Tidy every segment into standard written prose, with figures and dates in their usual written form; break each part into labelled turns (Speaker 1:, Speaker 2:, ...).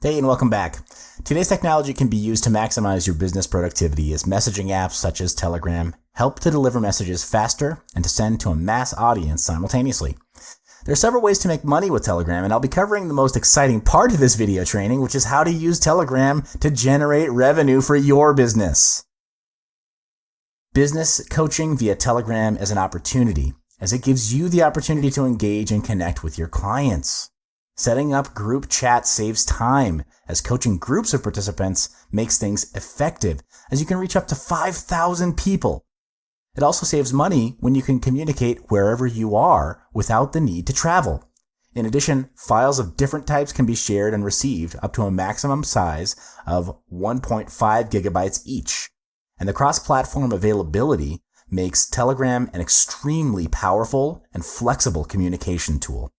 Speaker 1: Hey, and welcome back. Today's technology can be used to maximize your business productivity as messaging apps such as Telegram help to deliver messages faster and to send to a mass audience simultaneously. There are several ways to make money with Telegram, and I'll be covering the most exciting part of this video training, which is how to use Telegram to generate revenue for your business. Business coaching via Telegram is an opportunity, as it gives you the opportunity to engage and connect with your clients. Setting up group chat saves time, as coaching groups of participants makes things effective, as you can reach up to 5,000 people. It also saves money when you can communicate wherever you are without the need to travel. In addition, files of different types can be shared and received up to a maximum size of 1.5 gigabytes each. And the cross-platform availability makes Telegram an extremely powerful and flexible communication tool.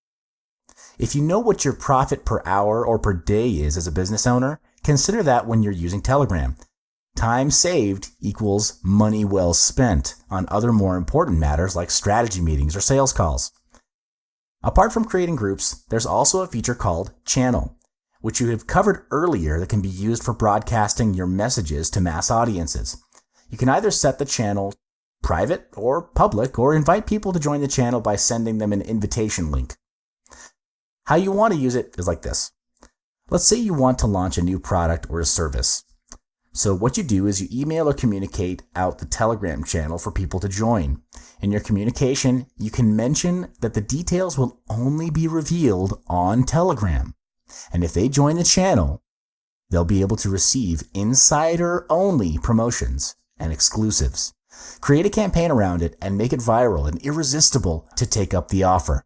Speaker 1: If you know what your profit per hour or per day is as a business owner, consider that when you're using Telegram. Time saved equals money well spent on other more important matters like strategy meetings or sales calls. Apart from creating groups, there's also a feature called Channel, which you have covered earlier that can be used for broadcasting your messages to mass audiences. You can either set the channel private or public, or invite people to join the channel by sending them an invitation link. How you want to use it is like this. Let's say you want to launch a new product or a service. So what you do is you email or communicate out the Telegram channel for people to join. In your communication, you can mention that the details will only be revealed on Telegram. And if they join the channel, they'll be able to receive insider-only promotions and exclusives. Create a campaign around it and make it viral and irresistible to take up the offer.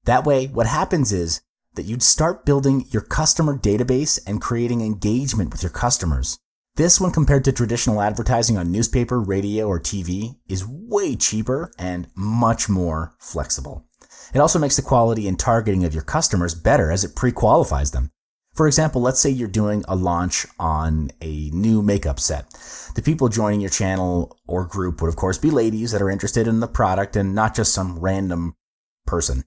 Speaker 1: That way, what happens is that you'd start building your customer database and creating engagement with your customers. This, when compared to traditional advertising on newspaper, radio, or TV, is way cheaper and much more flexible. It also makes the quality and targeting of your customers better as it pre-qualifies them. For example, let's say you're doing a launch on a new makeup set. The people joining your channel or group would, of course, be ladies that are interested in the product and not just some random person.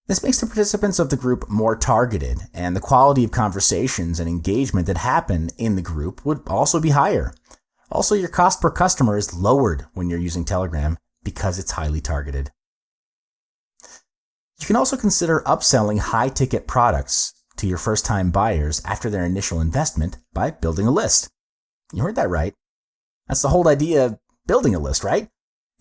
Speaker 1: This makes the participants of the group more targeted, and the quality of conversations and engagement that happen in the group would also be higher. Also, your cost per customer is lowered when you're using Telegram because it's highly targeted. You can also consider upselling high-ticket products to your first-time buyers after their initial investment by building a list. You heard that right. That's the whole idea of building a list, right?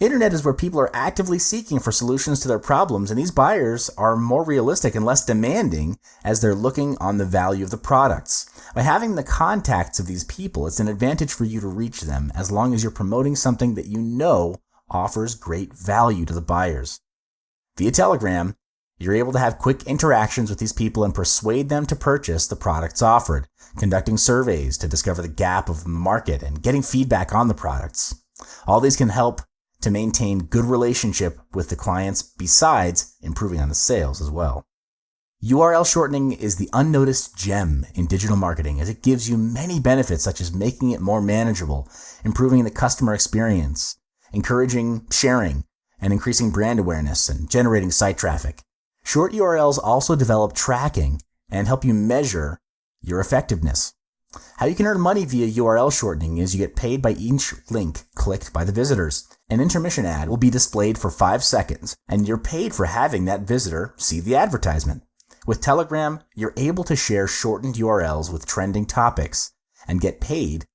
Speaker 1: Internet is where people are actively seeking for solutions to their problems, and these buyers are more realistic and less demanding as they're looking on the value of the products. By having the contacts of these people, it's an advantage for you to reach them as long as you're promoting something that you know offers great value to the buyers. Via Telegram, you're able to have quick interactions with these people and persuade them to purchase the products offered, conducting surveys to discover the gap of the market and getting feedback on the products. All these can help to maintain good relationship with the clients besides improving on the sales as well. URL shortening is the unnoticed gem in digital marketing as it gives you many benefits such as making it more manageable, improving the customer experience, encouraging sharing, and increasing brand awareness and generating site traffic. Short URLs also develop tracking and help you measure your effectiveness. How you can earn money via URL shortening is you get paid by each link clicked by the visitors. An intermission ad will be displayed for 5 seconds, and you're paid for having that visitor see the advertisement. With Telegram, you're able to share shortened URLs with trending topics and get paid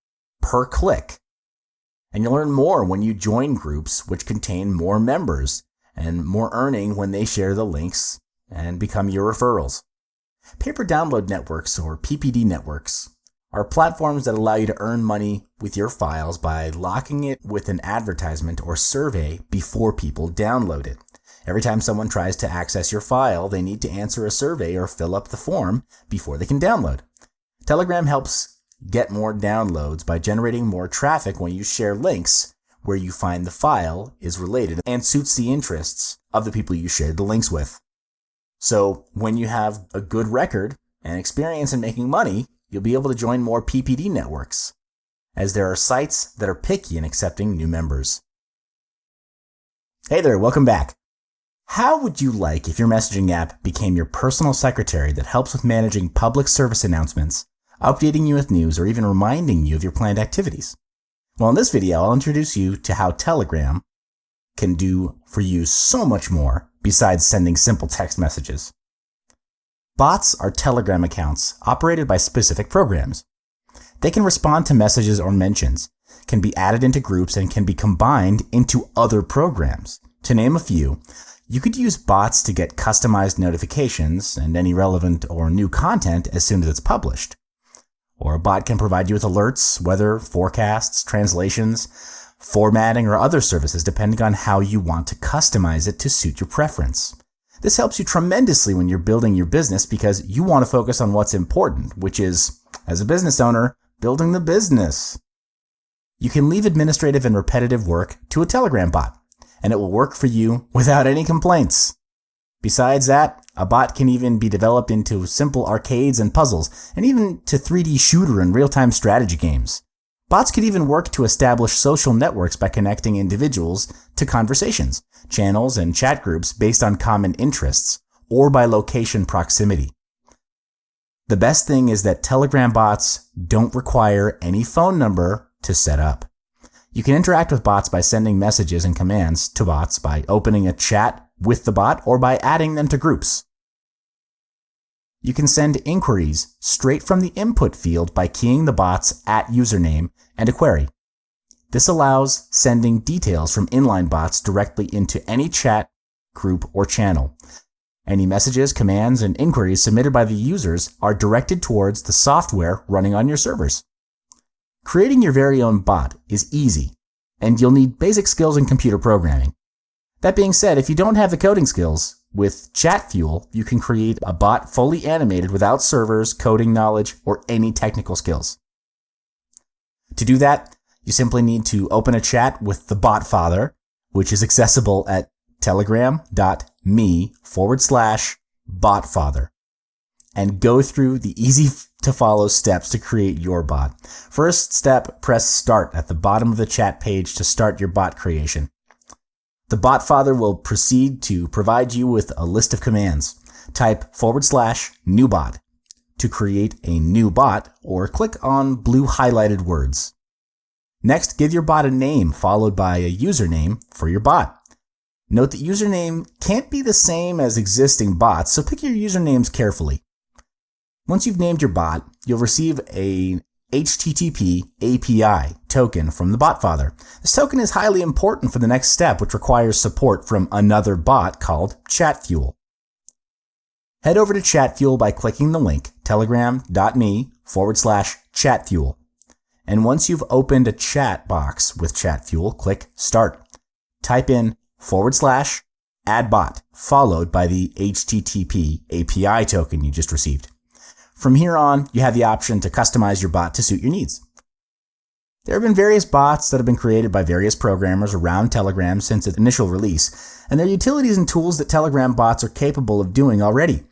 Speaker 1: per click. And you'll earn more when you join groups which contain more members, and more earning when they share the links and become your referrals. Pay-per-download networks, or PPD networks, are platforms that allow you to earn money with your files by locking it with an advertisement or survey before people download it. Every time someone tries to access your file, they need to answer a survey or fill up the form before they can download. Telegram helps get more downloads by generating more traffic when you share links where you find the file is related and suits the interests of the people you shared the links with. So when you have a good record and experience in making money, you'll be able to join more PPD networks, as there are sites that are picky in accepting new members. Hey there, welcome back. How would you like if your messaging app became your personal secretary that helps with managing public service announcements, updating you with news, or even reminding you of your planned activities? Well, in this video, I'll introduce you to how Telegram can do for you so much more besides sending simple text messages. Bots are Telegram accounts operated by specific programs. They can respond to messages or mentions, can be added into groups, and can be combined into other programs. To name a few, you could use bots to get customized notifications and any relevant or new content as soon as it's published. Or a bot can provide you with alerts, weather, forecasts, translations, formatting, or other services depending on how you want to customize it to suit your preference. This helps you tremendously when you're building your business because you want to focus on what's important, which is, as a business owner, building the business. You can leave administrative and repetitive work to a Telegram bot, and it will work for you without any complaints. Besides that, a bot can even be developed into simple arcades and puzzles, and even to 3D shooter and real-time strategy games. Bots could even work to establish social networks by connecting individuals to conversations, channels, and chat groups based on common interests, or by location proximity. The best thing is that Telegram bots don't require any phone number to set up. You can interact with bots by sending messages and commands to bots by opening a chat with the bot or by adding them to groups. You can send inquiries straight from the input field by keying the bot's @username and a query. This allows sending details from inline bots directly into any chat, group, or channel. Any messages, commands, and inquiries submitted by the users are directed towards the software running on your servers. Creating your very own bot is easy, and you'll need basic skills in computer programming. That being said, if you don't have the coding skills, with ChatFuel, you can create a bot fully animated without servers, coding knowledge, or any technical skills. To do that, you simply need to open a chat with the bot father, which is accessible at telegram.me/botfather, and go through the easy-to-follow steps to create your bot. First step, press Start at the bottom of the chat page to start your bot creation. The bot father will proceed to provide you with a list of commands. Type /new bot to create a new bot, or click on blue highlighted words. Next, give your bot a name followed by a username for your bot. Note that username can't be the same as existing bots, so pick your usernames carefully. Once you've named your bot, you'll receive a HTTP API token from the bot father. This token is highly important for the next step, which requires support from another bot called ChatFuel. Head over to ChatFuel by clicking the link telegram.me/ChatFuel. And once you've opened a chat box with ChatFuel, click Start. Type in /add bot, followed by the HTTP API token you just received. From here on, you have the option to customize your bot to suit your needs. There have been various bots that have been created by various programmers around Telegram since its initial release, and there are utilities and tools that Telegram bots are capable of doing already.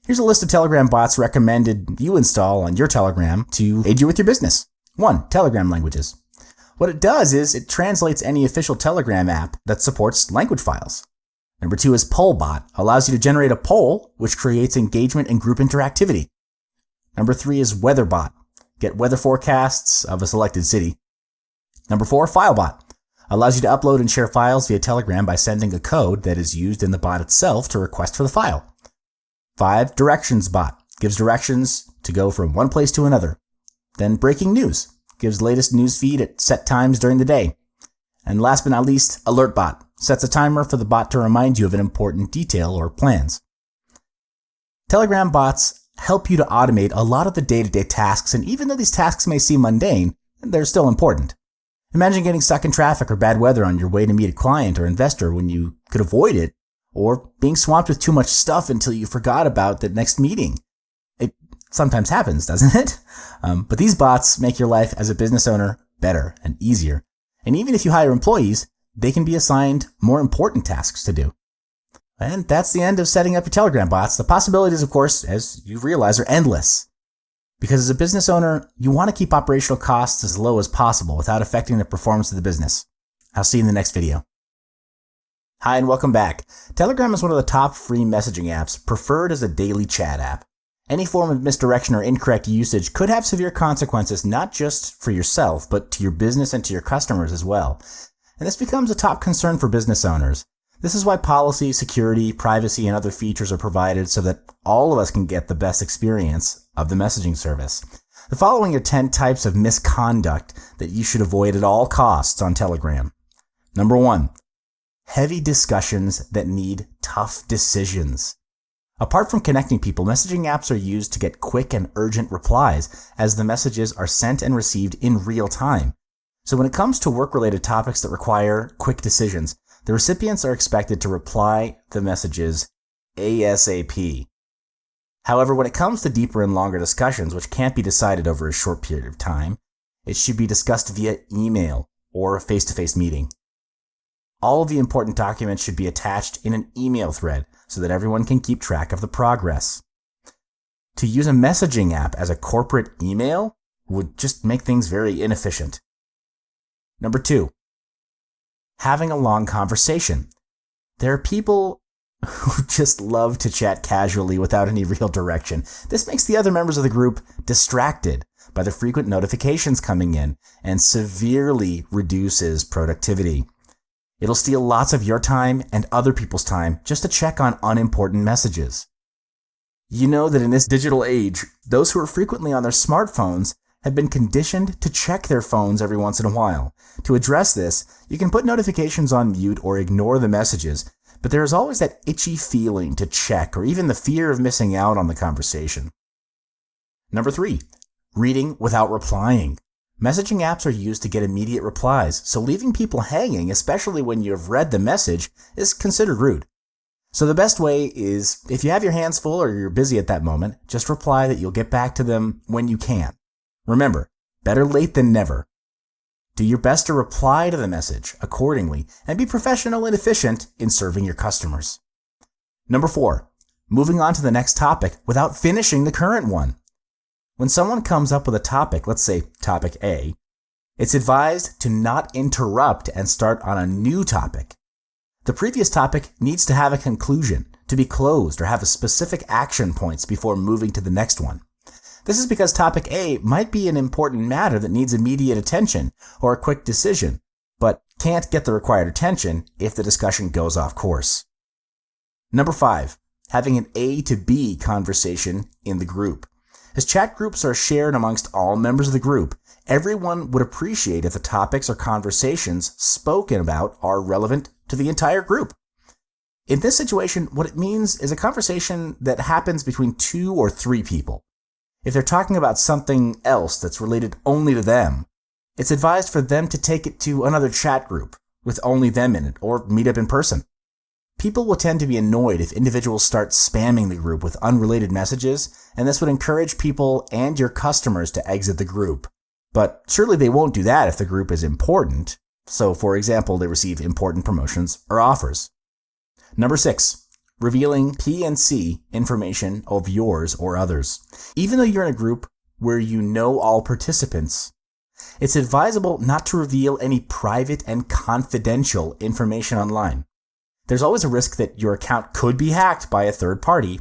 Speaker 1: Here's a list of Telegram bots recommended you install on your Telegram to aid you with your business. 1. Telegram languages. What it does is it translates any official Telegram app that supports language files. Number 2 is Pollbot, allows you to generate a poll, which creates engagement and group interactivity. Number 3 is WeatherBot, get weather forecasts of a selected city. Number 4, FileBot, allows you to upload and share files via Telegram by sending a code that is used in the bot itself to request for the file. 5, DirectionsBot, gives directions to go from one place to another. Then Breaking News, gives latest news feed at set times during the day. And last but not least, AlertBot, sets a timer for the bot to remind you of an important detail or plans. Telegram bots help you to automate a lot of the day-to-day tasks, and even though these tasks may seem mundane, they're still important. Imagine getting stuck in traffic or bad weather on your way to meet a client or investor when you could avoid it, or being swamped with too much stuff until you forgot about the next meeting. It sometimes happens, doesn't it? But these bots make your life as a business owner better and easier. And even if you hire employees, they can be assigned more important tasks to do. And that's the end of setting up your Telegram bots. The possibilities, of course, as you realize, are endless. Because as a business owner, you want to keep operational costs as low as possible without affecting the performance of the business. I'll see you in the next video. Hi and welcome back. Telegram is one of the top free messaging apps preferred as a daily chat app. Any form of misdirection or incorrect usage could have severe consequences not just for yourself, but to your business and to your customers as well. And this becomes a top concern for business owners. This is why policy, security, privacy, and other features are provided so that all of us can get the best experience of the messaging service. The following are 10 types of misconduct that you should avoid at all costs on Telegram. Number 1. Heavy discussions that need tough decisions. Apart from connecting people, messaging apps are used to get quick and urgent replies as the messages are sent and received in real time. So when it comes to work-related topics that require quick decisions, the recipients are expected to reply the messages ASAP. However, when it comes to deeper and longer discussions, which can't be decided over a short period of time, it should be discussed via email or a face-to-face meeting. All of the important documents should be attached in an email thread so that everyone can keep track of the progress. To use a messaging app as a corporate email would just make things very inefficient. Number 2, having a long conversation. There are people who just love to chat casually without any real direction. This makes the other members of the group distracted by the frequent notifications coming in and severely reduces productivity. It'll steal lots of your time and other people's time just to check on unimportant messages. You know that in this digital age, those who are frequently on their smartphones have been conditioned to check their phones every once in a while. To address this, you can put notifications on mute or ignore the messages, but there is always that itchy feeling to check or even the fear of missing out on the conversation. Number 3, reading without replying. Messaging apps are used to get immediate replies, so leaving people hanging, especially when you have read the message, is considered rude. So the best way is, if you have your hands full or you're busy at that moment, just reply that you'll get back to them when you can. Remember, better late than never. Do your best to reply to the message accordingly and be professional and efficient in serving your customers. Number 4, moving on to the next topic without finishing the current one. When someone comes up with a topic, let's say topic A, it's advised to not interrupt and start on a new topic. The previous topic needs to have a conclusion, to be closed, or have a specific action points before moving to the next one. This is because topic A might be an important matter that needs immediate attention or a quick decision, but can't get the required attention if the discussion goes off course. Number 5, having an A to B conversation in the group. As chat groups are shared amongst all members of the group, everyone would appreciate if the topics or conversations spoken about are relevant to the entire group. In this situation, what it means is a conversation that happens between 2 or 3 people. If they're talking about something else that's related only to them, it's advised for them to take it to another chat group with only them in it or meet up in person. People will tend to be annoyed if individuals start spamming the group with unrelated messages, and this would encourage people and your customers to exit the group. But surely they won't do that if the group is important. So, for example, they receive important promotions or offers. Number 6, revealing P&C information of yours or others. Even though you're in a group where you know all participants, it's advisable not to reveal any private and confidential information online. There's always a risk that your account could be hacked by a third party,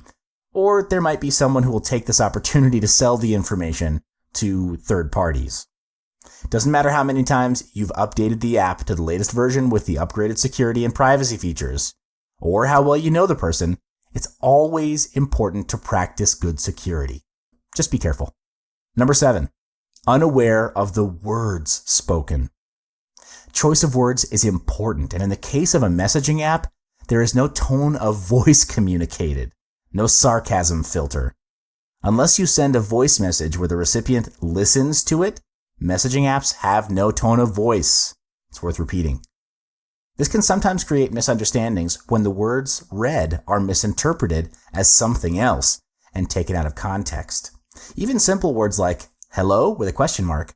Speaker 1: or there might be someone who will take this opportunity to sell the information to third parties. Doesn't matter how many times you've updated the app to the latest version with the upgraded security and privacy features, or how well you know the person, it's always important to practice good security. Just be careful. Number 7, unaware of the words spoken. Choice of words is important, and in the case of a messaging app, there is no tone of voice communicated, no sarcasm filter. Unless you send a voice message where the recipient listens to it, messaging apps have no tone of voice. It's worth repeating. This can sometimes create misunderstandings when the words read are misinterpreted as something else and taken out of context. Even simple words like hello with a question mark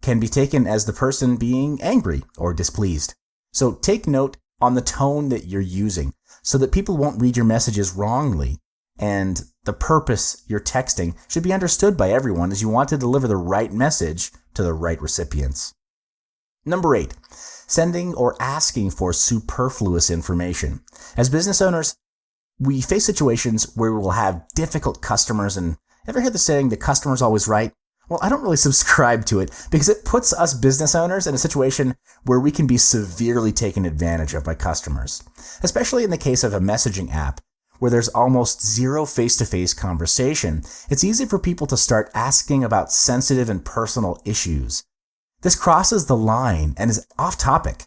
Speaker 1: can be taken as the person being angry or displeased. So take note on the tone that you're using so that people won't read your messages wrongly, and the purpose you're texting should be understood by everyone as you want to deliver the right message to the right recipients. Number 8, sending or asking for superfluous information. As business owners, we face situations where we will have difficult customers, and ever hear the saying, the customer's always right? Well, I don't really subscribe to it because it puts us business owners in a situation where we can be severely taken advantage of by customers, especially in the case of a messaging app where there's almost zero face-to-face conversation. It's easy for people to start asking about sensitive and personal issues. This crosses the line and is off topic.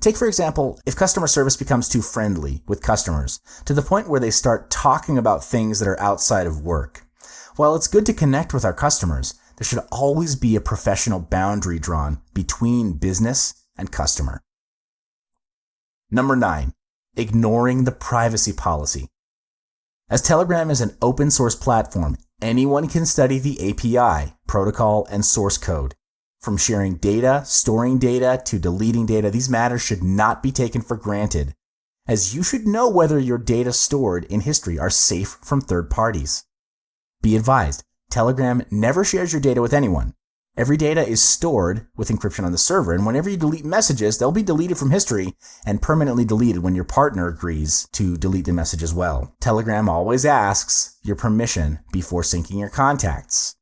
Speaker 1: Take, for example, if customer service becomes too friendly with customers to the point where they start talking about things that are outside of work. While it's good to connect with our customers, there should always be a professional boundary drawn between business and customer. Number 9, ignoring the privacy policy. As Telegram is an open source platform, anyone can study the API, protocol, and source code. From sharing data, storing data, to deleting data, these matters should not be taken for granted, as you should know whether your data stored in history are safe from third parties. Be advised, Telegram never shares your data with anyone. Every data is stored with encryption on the server, and whenever you delete messages, they'll be deleted from history and permanently deleted when your partner agrees to delete the message as well. Telegram always asks your permission before syncing your contacts.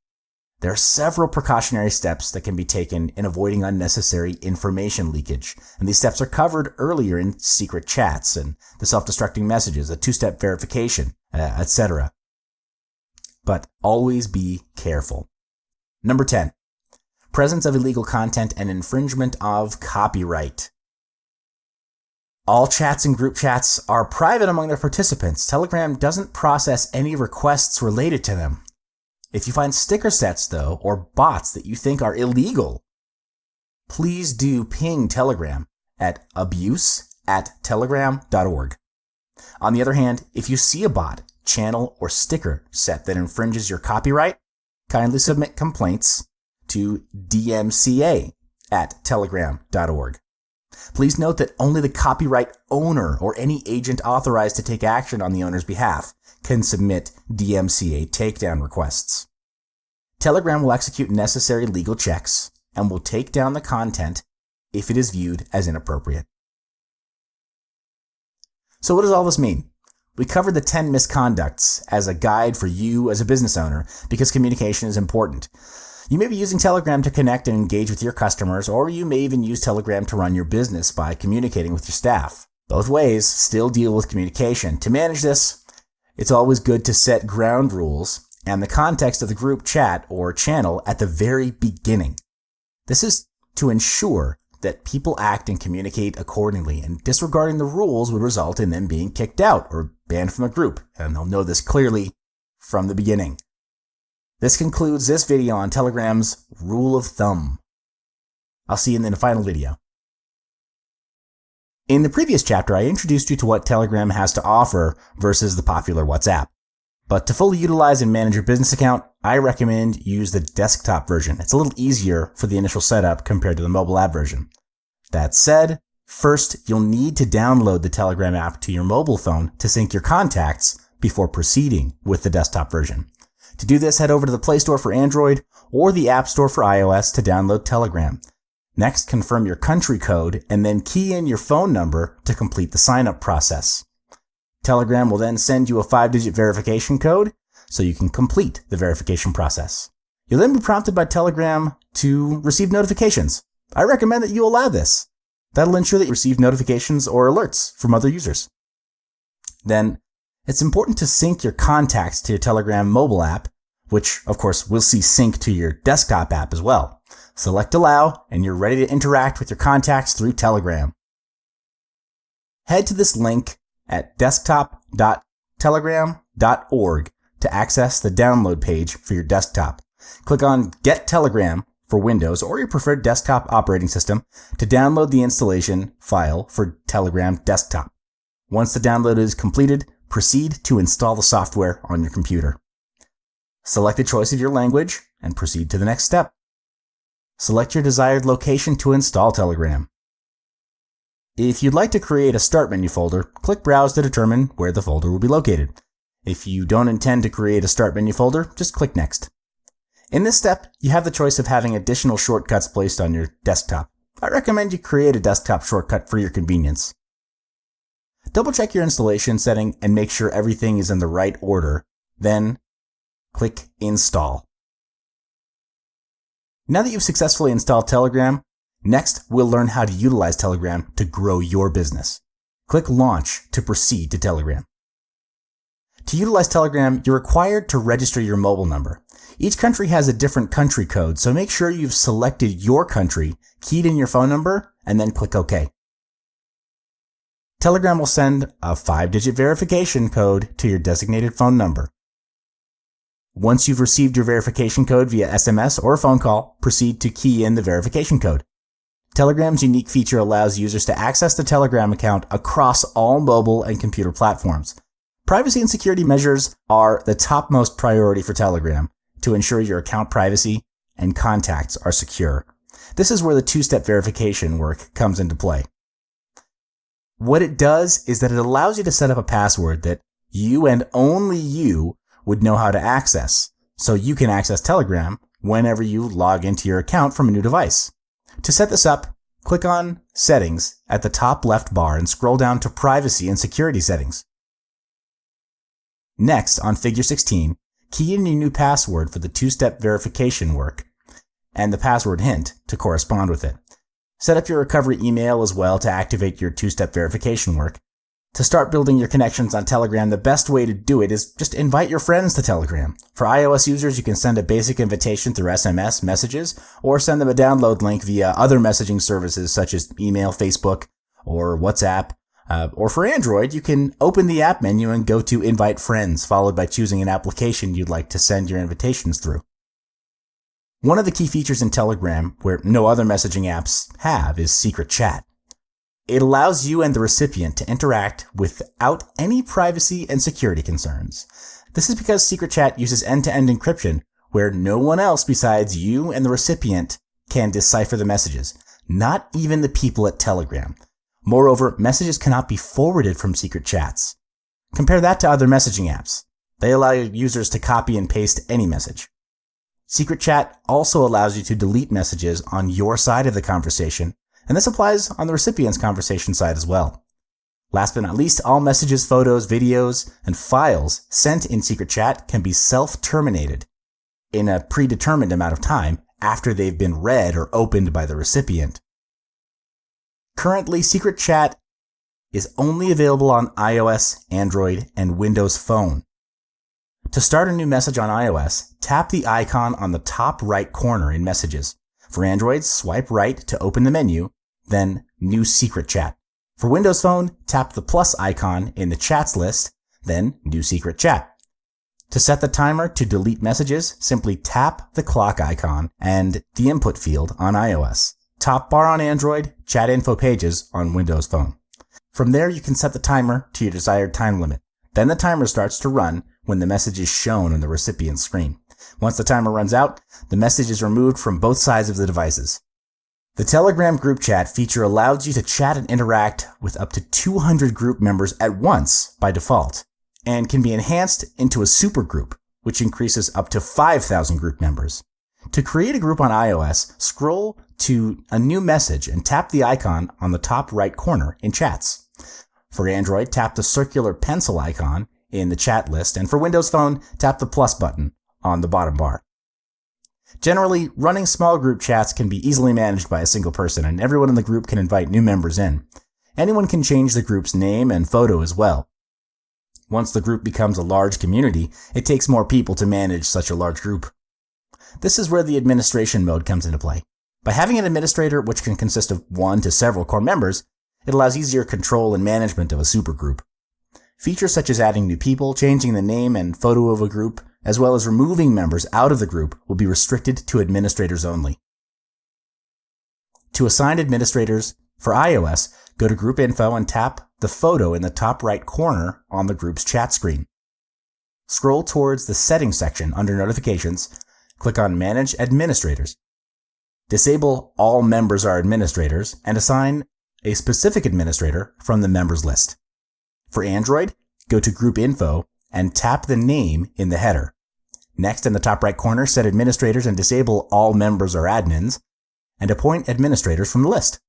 Speaker 1: There are several precautionary steps that can be taken in avoiding unnecessary information leakage, and these steps are covered earlier in secret chats and the self-destructing messages, a two-step verification, etc. But always be careful. Number 10. Presence of illegal content and infringement of copyright. All chats and group chats are private among their participants. Telegram doesn't process any requests related to them. If you find sticker sets, though, or bots that you think are illegal, please do ping Telegram at abuse@telegram.org. On the other hand, if you see a bot, channel, or sticker set that infringes your copyright, kindly submit complaints to dmca@telegram.org. Please note that only the copyright owner or any agent authorized to take action on the owner's behalf can submit DMCA takedown requests. Telegram will execute necessary legal checks and will take down the content if it is viewed as inappropriate. So what does all this mean? We covered the 10 misconducts as a guide for you as a business owner because communication is important. You may be using Telegram to connect and engage with your customers, or you may even use Telegram to run your business by communicating with your staff. Both ways still deal with communication. To manage this, it's always good to set ground rules and the context of the group chat or channel at the very beginning. This is to ensure that people act and communicate accordingly, and disregarding the rules would result in them being kicked out or banned from the group, and they'll know this clearly from the beginning. This concludes this video on Telegram's rule of thumb. I'll see you in the final video. In the previous chapter, I introduced you to what Telegram has to offer versus the popular WhatsApp. But to fully utilize and manage your business account, I recommend use the desktop version. It's a little easier for the initial setup compared to the mobile app version. That said, first, you'll need to download the Telegram app to your mobile phone to sync your contacts before proceeding with the desktop version. To do this, head over to the Play Store for Android or the App Store for iOS to download Telegram. Next, confirm your country code and then key in your phone number to complete the sign-up process. Telegram will then send you a 5-digit verification code so you can complete the verification process. You'll then be prompted by Telegram to receive notifications. I recommend that you allow this. That'll ensure that you receive notifications or alerts from other users. Then, it's important to sync your contacts to your Telegram mobile app, which, of course, will see sync to your desktop app as well. Select Allow, and you're ready to interact with your contacts through Telegram. Head to this link at desktop.telegram.org to access the download page for your desktop. Click on Get Telegram for Windows or your preferred desktop operating system to download the installation file for Telegram Desktop. Once the download is completed, proceed to install the software on your computer. Select the choice of your language and proceed to the next step. Select your desired location to install Telegram. If you'd like to create a Start menu folder, click Browse to determine where the folder will be located. If you don't intend to create a Start menu folder, just click Next. In this step, you have the choice of having additional shortcuts placed on your desktop. I recommend you create a desktop shortcut for your convenience. Double check your installation setting and make sure everything is in the right order. Then click Install. Now that you've successfully installed Telegram, next we'll learn how to utilize Telegram to grow your business. Click Launch to proceed to Telegram. To utilize Telegram, you're required to register your mobile number. Each country has a different country code, so make sure you've selected your country, keyed in your phone number, and then click OK. Telegram will send a 5-digit verification code to your designated phone number. Once you've received your verification code via SMS or phone call, proceed to key in the verification code. Telegram's unique feature allows users to access the Telegram account across all mobile and computer platforms. Privacy and security measures are the topmost priority for Telegram to ensure your account privacy and contacts are secure. This is where the two-step verification work comes into play. What it does is that it allows you to set up a password that you and only you would know how to access, so you can access Telegram whenever you log into your account from a new device. To set this up, click on Settings at the top left bar and scroll down to Privacy and Security Settings. Next, on Figure 16, key in your new password for the two-step verification work and the password hint to correspond with it. Set up your recovery email as well to activate your two-step verification work. To start building your connections on Telegram, the best way to do it is just invite your friends to Telegram. For iOS users, you can send a basic invitation through SMS messages or send them a download link via other messaging services such as email, Facebook, or WhatsApp. Or for Android, you can open the app menu and go to Invite Friends, followed by choosing an application you'd like to send your invitations through. One of the key features in Telegram, where no other messaging apps have, is secret chat. It allows you and the recipient to interact without any privacy and security concerns. This is because secret chat uses end-to-end encryption, where no one else besides you and the recipient can decipher the messages, not even the people at Telegram. Moreover, messages cannot be forwarded from secret chats. Compare that to other messaging apps. They allow users to copy and paste any message. Secret chat also allows you to delete messages on your side of the conversation, and this applies on the recipient's conversation side as well. Last but not least, all messages, photos, videos, and files sent in secret chat can be self-terminated in a predetermined amount of time after they've been read or opened by the recipient. Currently, secret chat is only available on iOS, Android, and Windows Phone. To start a new message on iOS, tap the icon on the top right corner in Messages. For Android, swipe right to open the menu, then New Secret Chat. For Windows Phone, tap the plus icon in the Chats list, then New Secret Chat. To set the timer to delete messages, simply tap the clock icon and the input field on iOS. Top bar on Android, Chat Info Pages on Windows Phone. From there, you can set the timer to your desired time limit. Then the timer starts to run when the message is shown on the recipient's screen. Once the timer runs out, the message is removed from both sides of the devices. The Telegram group chat feature allows you to chat and interact with up to 200 group members at once by default, and can be enhanced into a supergroup, which increases up to 5,000 group members. To create a group on iOS, scroll to a new message and tap the icon on the top right corner in Chats. For Android, tap the circular pencil icon in the chat list, and for Windows Phone, tap the plus button on the bottom bar. Generally, running small group chats can be easily managed by a single person, and everyone in the group can invite new members in. Anyone can change the group's name and photo as well. Once the group becomes a large community, it takes more people to manage such a large group. This is where the administration mode comes into play. By having an administrator, which can consist of one to several core members, it allows easier control and management of a supergroup. Features such as adding new people, changing the name and photo of a group, as well as removing members out of the group will be restricted to administrators only. To assign administrators, for iOS, go to Group Info and tap the photo in the top right corner on the group's chat screen. Scroll towards the Settings section under Notifications, click on Manage Administrators. Disable All Members are Administrators and assign a specific administrator from the members list. For Android, go to Group Info and tap the name in the header. Next, in the top right corner, set administrators and disable all members or admins. and appoint administrators from the list.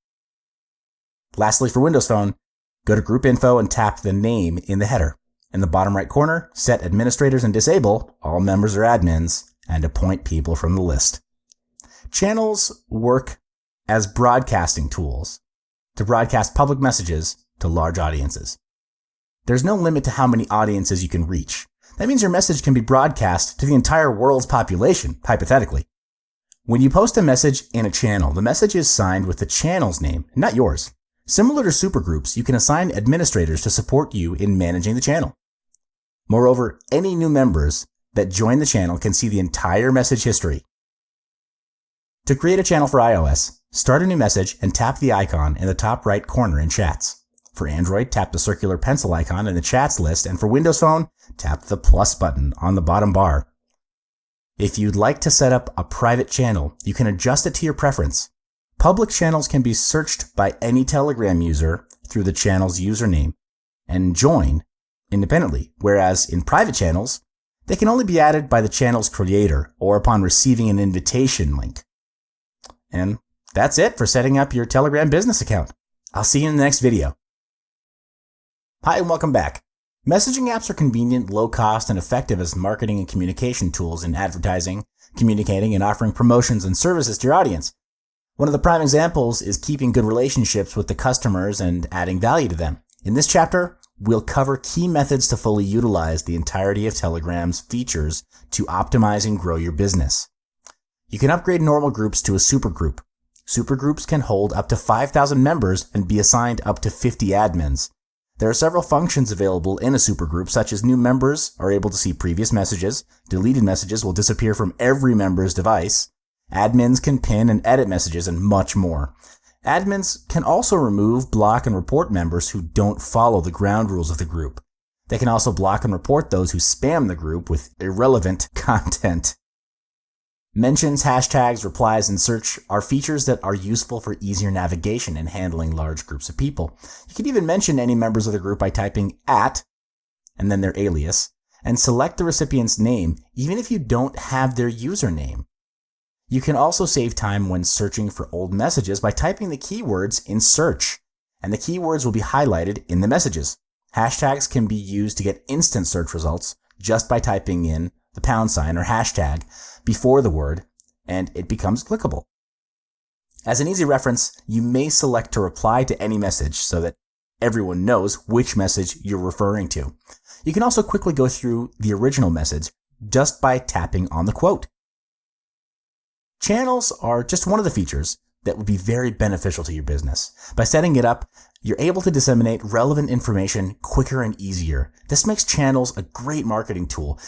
Speaker 1: Lastly, for Windows Phone, go to Group Info and tap the name in the header. In the bottom right corner, set administrators and disable all members or admins and appoint people from the list. Channels work as broadcasting tools to broadcast public messages to large audiences. There's no limit to how many audiences you can reach. That means your message can be broadcast to the entire world's population, hypothetically. When you post a message in a channel, the message is signed with the channel's name, not yours. Similar to supergroups, you can assign administrators to support you in managing the channel. Moreover, any new members that join the channel can see the entire message history. To create a channel for iOS, start a new message and tap the icon in the top right corner in Chats. For Android, tap the circular pencil icon in the Chats list, and for Windows Phone, tap the plus button on the bottom bar. If you'd like to set up a private channel, you can adjust it to your preference. Public channels can be searched by any Telegram user through the channel's username and join independently, whereas in private channels, they can only be added by the channel's creator or upon receiving an invitation link. And that's it for setting up your Telegram business account. I'll see you in the next video. Hi and welcome back. Messaging apps are convenient, low cost, and effective as marketing and communication tools in advertising, communicating, and offering promotions and services to your audience. One of the prime examples is keeping good relationships with the customers and adding value to them. In this chapter, we'll cover key methods to fully utilize the entirety of Telegram's features to optimize and grow your business. You can upgrade normal groups to a supergroup. Supergroups can hold up to 5,000 members and be assigned up to 50 admins. There are several functions available in a supergroup, such as new members are able to see previous messages, deleted messages will disappear from every member's device, admins can pin and edit messages, and much more. Admins can also remove, block, and report members who don't follow the ground rules of the group. They can also block and report those who spam the group with irrelevant content. Mentions, hashtags, replies, and search are features that are useful for easier navigation in handling large groups of people. You can even mention any members of the group by typing @ and then their alias, and select the recipient's name even if you don't have their username. You can also save time when searching for old messages by typing the keywords in search, and the keywords will be highlighted in the messages. Hashtags can be used to get instant search results just by typing in the # or hashtag before the word, and it becomes clickable. As an easy reference, you may select to reply to any message so that everyone knows which message you're referring to. You can also quickly go through the original message just by tapping on the quote. Channels are just one of the features that would be very beneficial to your business. By setting it up, you're able to disseminate relevant information quicker and easier. This makes channels a great marketing tool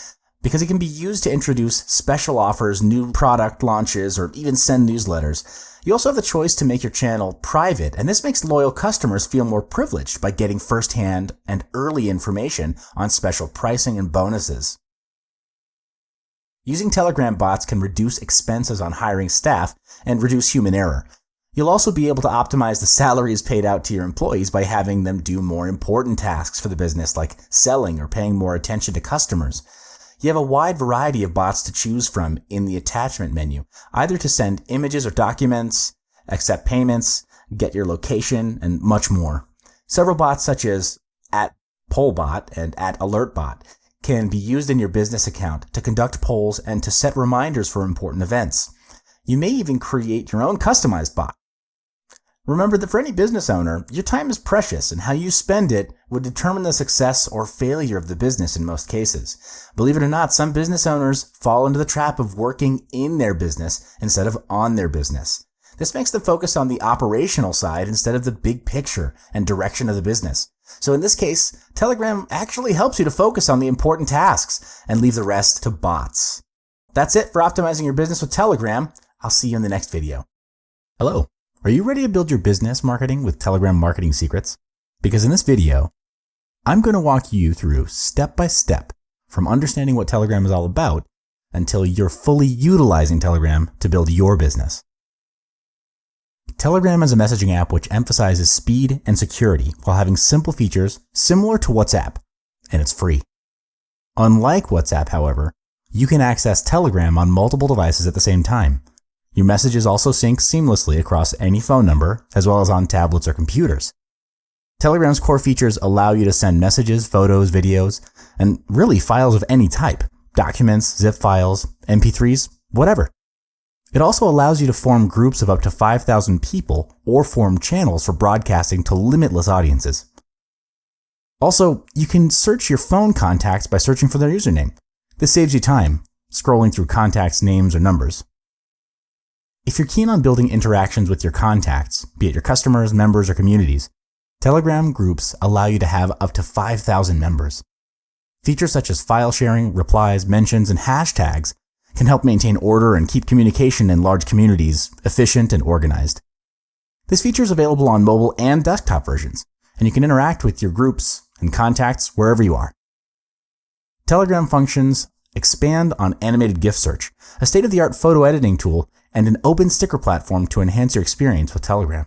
Speaker 1: because it can be used to introduce special offers, new product launches, or even send newsletters. You also have the choice to make your channel private, and this makes loyal customers feel more privileged by getting firsthand and early information on special pricing and bonuses. Using Telegram bots can reduce expenses on hiring staff and reduce human error. You'll also be able to optimize the salaries paid out to your employees by having them do more important tasks for the business, like selling or paying more attention to customers. You have a wide variety of bots to choose from in the attachment menu, either to send images or documents, accept payments, get your location, and much more. Several bots such as @pollbot and @alertbot can be used in your business account to conduct polls and to set reminders for important events. You may even create your own customized bot. Remember that for any business owner, your time is precious, and how you spend it would determine the success or failure of the business in most cases. Believe it or not, some business owners fall into the trap of working in their business instead of on their business. This makes them focus on the operational side instead of the big picture and direction of the business. So in this case, Telegram actually helps you to focus on the important tasks and leave the rest to bots. That's it for optimizing your business with Telegram. I'll see you in the next video. Hello. Are you ready to build your business marketing with Telegram marketing secrets? Because in this video, I'm going to walk you through step by step from understanding what Telegram is all about until you're fully utilizing Telegram to build your business. Telegram is a messaging app which emphasizes speed and security while having simple features similar to WhatsApp, and it's free. Unlike WhatsApp, however, you can access Telegram on multiple devices at the same time. Your messages also sync seamlessly across any phone number, as well as on tablets or computers. Telegram's core features allow you to send messages, photos, videos, and really files of any type, documents, zip files, MP3s, whatever. It also allows you to form groups of up to 5,000 people or form channels for broadcasting to limitless audiences. Also, you can search your phone contacts by searching for their username. This saves you time, scrolling through contacts' names or numbers. If you're keen on building interactions with your contacts, be it your customers, members, or communities, Telegram groups allow you to have up to 5,000 members. Features such as file sharing, replies, mentions, and hashtags can help maintain order and keep communication in large communities efficient and organized. This feature is available on mobile and desktop versions, and you can interact with your groups and contacts wherever you are. Telegram functions expand on animated GIF search, a state-of-the-art photo editing tool, and an open sticker platform to enhance your experience with Telegram.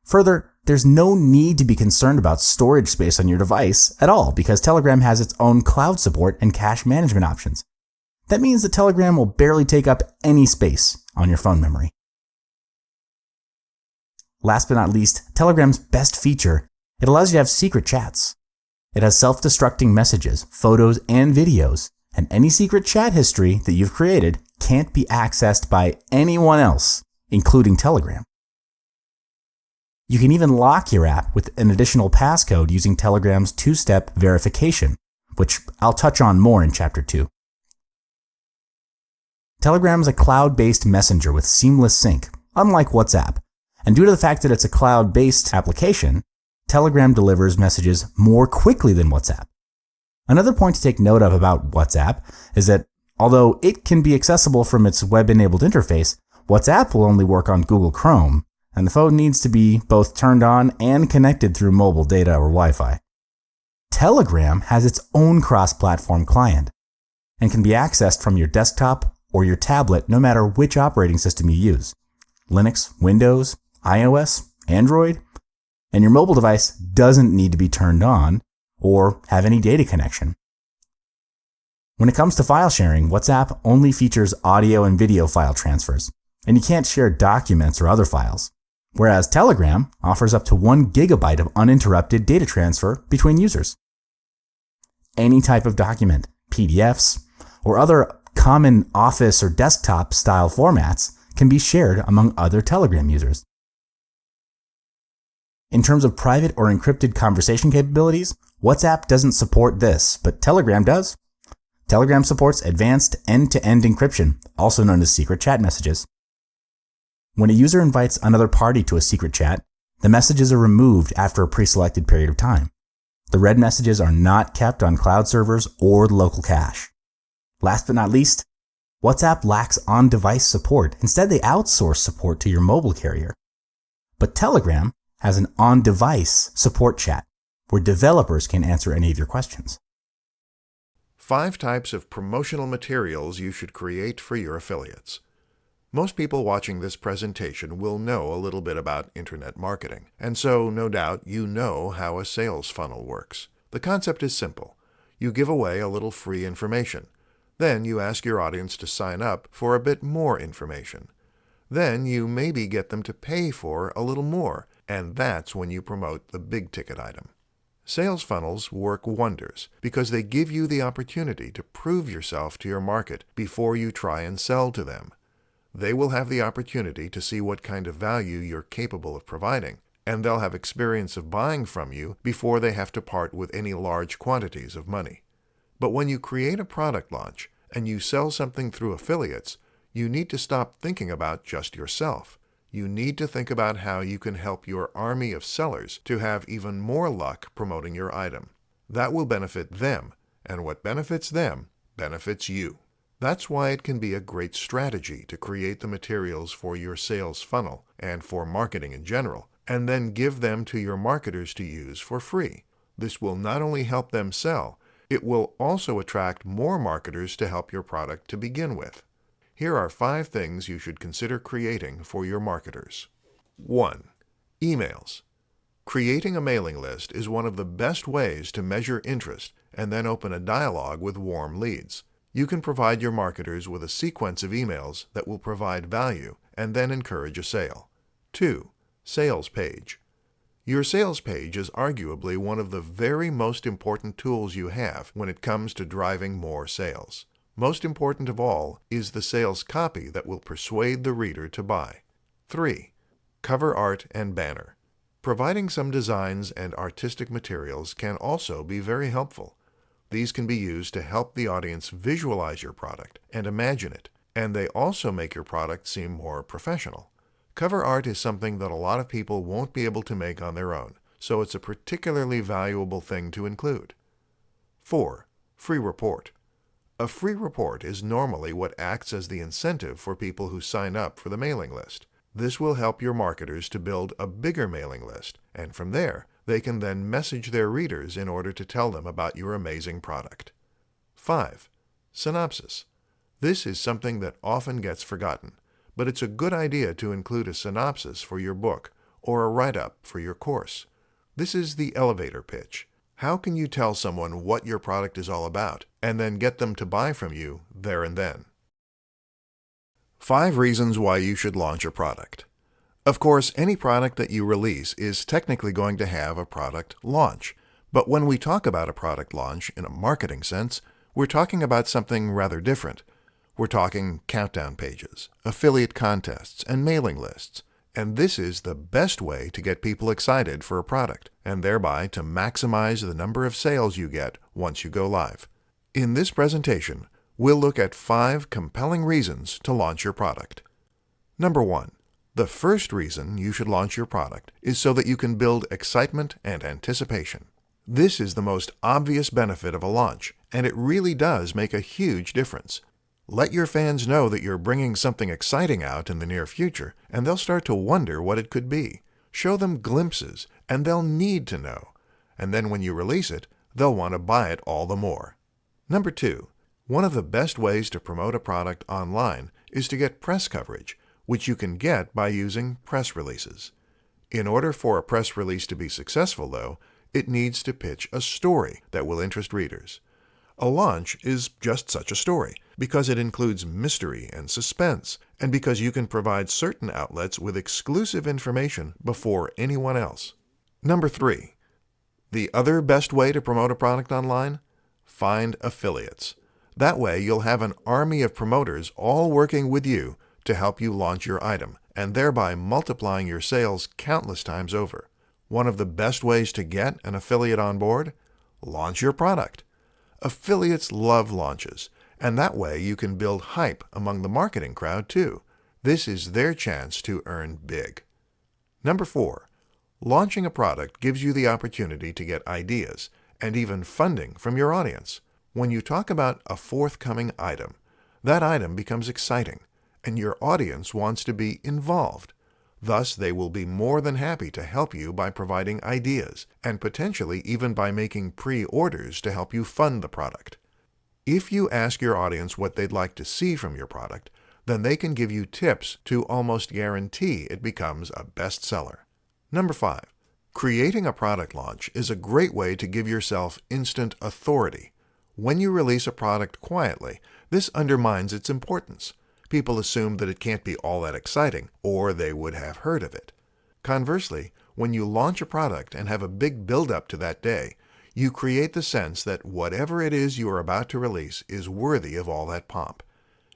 Speaker 1: Further, there's no need to be concerned about storage space on your device at all because Telegram has its own cloud support and cache management options. That means that Telegram will barely take up any space on your phone memory. Last but not least, Telegram's best feature, it allows you to have secret chats. It has self-destructing messages, photos, and videos, and any secret chat history that you've created can't be accessed by anyone else, including Telegram. You can even lock your app with an additional passcode using Telegram's two-step verification, which I'll touch on more in Chapter 2. Telegram is a cloud-based messenger with seamless sync, unlike WhatsApp, and due to the fact that it's a cloud-based application, Telegram delivers messages more quickly than WhatsApp. Another point to take note of about WhatsApp is that although it can be accessible from its web-enabled interface, WhatsApp will only work on Google Chrome, and the phone needs to be both turned on and connected through mobile data or Wi-Fi. Telegram has its own cross-platform client and can be accessed from your desktop or your tablet no matter which operating system you use. Linux, Windows, iOS, Android, and your mobile device doesn't need to be turned on or have any data connection. When it comes to file sharing, WhatsApp only features audio and video file transfers, and you can't share documents or other files, whereas Telegram offers up to 1 gigabyte of uninterrupted data transfer between users. Any type of document, PDFs, or other common office or desktop style formats can be shared among other Telegram users. In terms of private or encrypted conversation capabilities, WhatsApp doesn't support this, but Telegram does. Telegram supports advanced end-to-end encryption, also known as secret chat messages. When a user invites another party to a secret chat, the messages are removed after a pre-selected period of time. The read messages are not kept on cloud servers or the local cache. Last but not least, WhatsApp lacks on-device support. Instead, they outsource support to your mobile carrier. But Telegram has an on-device support chat where developers can answer any of your questions.
Speaker 2: 5 types of promotional materials you should create for your affiliates. Most people watching this presentation will know a little bit about internet marketing, and so no doubt you know how a sales funnel works. The concept is simple. You give away a little free information. Then you ask your audience to sign up for a bit more information. Then you maybe get them to pay for a little more, and that's when you promote the big-ticket item. Sales funnels work wonders because they give you the opportunity to prove yourself to your market before you try and sell to them. They will have the opportunity to see what kind of value you're capable of providing, and they'll have experience of buying from you before they have to part with any large quantities of money. But when you create a product launch and you sell something through affiliates, you need to stop thinking about just yourself. You need to think about how you can help your army of sellers to have even more luck promoting your item. That will benefit them, and what benefits them benefits you. That's why it can be a great strategy to create the materials for your sales funnel and for marketing in general, and then give them to your marketers to use for free. This will not only help them sell, it will also attract more marketers to help your product to begin with. Here are 5 things you should consider creating for your marketers. 1. Emails. Creating a mailing list is one of the best ways to measure interest and then open a dialogue with warm leads. You can provide your marketers with a sequence of emails that will provide value and then encourage a sale. 2. Sales page. Your sales page is arguably one of the very most important tools you have when it comes to driving more sales. Most important of all is the sales copy that will persuade the reader to buy. 3. Cover art and banner. Providing some designs and artistic materials can also be very helpful. These can be used to help the audience visualize your product and imagine it, and they also make your product seem more professional. Cover art is something that a lot of people won't be able to make on their own, so it's a particularly valuable thing to include. 4. Free report. A free report is normally what acts as the incentive for people who sign up for the mailing list. This will help your marketers to build a bigger mailing list, and from there, they can then message their readers in order to tell them about your amazing product. 5. Synopsis. This is something that often gets forgotten, but it's a good idea to include a synopsis for your book or a write-up for your course. This is the elevator pitch. How can you tell someone what your product is all about and then get them to buy from you there and then? 5 reasons why you should launch a product. Of course, any product that you release is technically going to have a product launch. But when we talk about a product launch in a marketing sense, we're talking about something rather different. We're talking countdown pages, affiliate contests, and mailing lists. And this is the best way to get people excited for a product, and thereby to maximize the number of sales you get once you go live. In this presentation, we'll look at 5 compelling reasons to launch your product. Number 1. The first reason you should launch your product is so that you can build excitement and anticipation. This is the most obvious benefit of a launch, and it really does make a huge difference. Let your fans know that you're bringing something exciting out in the near future, and they'll start to wonder what it could be. Show them glimpses, and they'll need to know. And then when you release it, they'll want to buy it all the more. Number 2. One of the best ways to promote a product online is to get press coverage, which you can get by using press releases. In order for a press release to be successful, though, it needs to pitch a story that will interest readers. A launch is just such a story, because it includes mystery and suspense, and because you can provide certain outlets with exclusive information before anyone else. Number 3. The other best way to promote a product online? Find affiliates. That way you'll have an army of promoters all working with you to help you launch your item, and thereby multiplying your sales countless times over. One of the best ways to get an affiliate on board? Launch your product. Affiliates love launches, and that way you can build hype among the marketing crowd too. This is their chance to earn big. Number 4. Launching a product gives you the opportunity to get ideas and even funding from your audience. When you talk about a forthcoming item, that item becomes exciting, and your audience wants to be involved. Thus, they will be more than happy to help you by providing ideas, and potentially even by making pre-orders to help you fund the product. If you ask your audience what they'd like to see from your product, then they can give you tips to almost guarantee it becomes a bestseller. Number 5. Creating a product launch is a great way to give yourself instant authority. When you release a product quietly, this undermines its importance. People assume that it can't be all that exciting, or they would have heard of it. Conversely, when you launch a product and have a big build-up to that day, you create the sense that whatever it is you are about to release is worthy of all that pomp.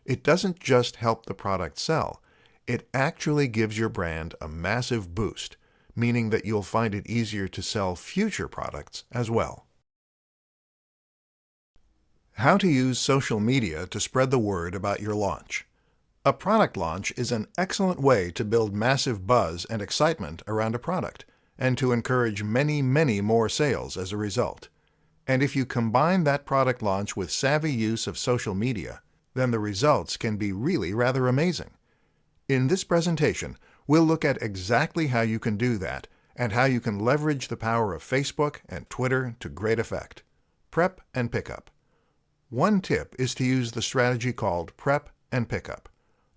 Speaker 2: It doesn't just help the product sell, it actually gives your brand a massive boost, meaning that you'll find it easier to sell future products as well. How to use social media to spread the word about your launch. A product launch is an excellent way to build massive buzz and excitement around a product, and to encourage many, many more sales as a result. And if you combine that product launch with savvy use of social media, then the results can be really rather amazing. In this presentation, we'll look at exactly how you can do that, and how you can leverage the power of Facebook and Twitter to great effect. Prep and pickup. One tip is to use the strategy called prep and pickup.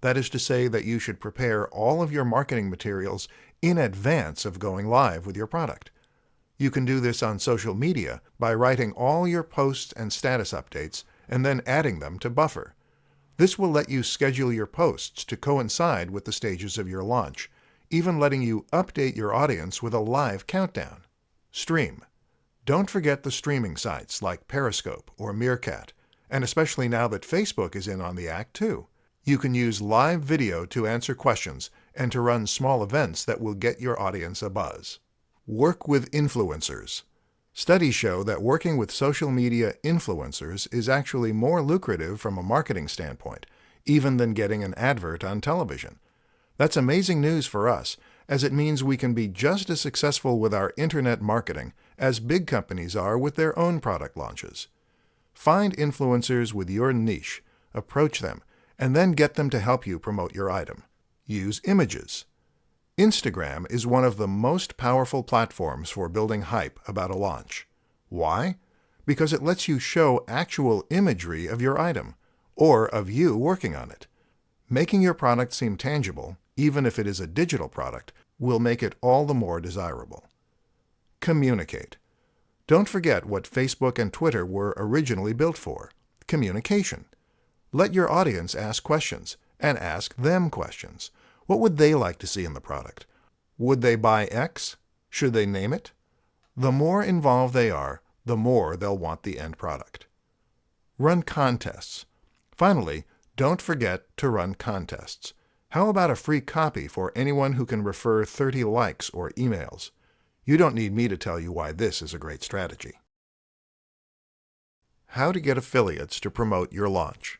Speaker 2: That is to say that you should prepare all of your marketing materials in advance of going live with your product. You can do this on social media by writing all your posts and status updates and then adding them to Buffer. This will let you schedule your posts to coincide with the stages of your launch, even letting you update your audience with a live countdown. Stream. Don't forget the streaming sites like Periscope or Meerkat, and especially now that Facebook is in on the act too. You can use live video to answer questions and to run small events that will get your audience a buzz. Work with influencers. Studies show that working with social media influencers is actually more lucrative from a marketing standpoint, even than getting an advert on television. That's amazing news for us, as it means we can be just as successful with our internet marketing as big companies are with their own product launches. Find influencers with your niche, approach them, and then get them to help you promote your item. Use images. Instagram is one of the most powerful platforms for building hype about a launch. Why? Because it lets you show actual imagery of your item, or of you working on it. Making your product seem tangible, even if it is a digital product, will make it all the more desirable. Communicate. Don't forget what Facebook and Twitter were originally built for: communication. Let your audience ask questions, and ask them questions. What would they like to see in the product? Would they buy X? Should they name it? The more involved they are, the more they'll want the end product. Run contests. Finally, don't forget to run contests. How about a free copy for anyone who can refer 30 likes or emails? You don't need me to tell you why this is a great strategy. How to get affiliates to promote your launch.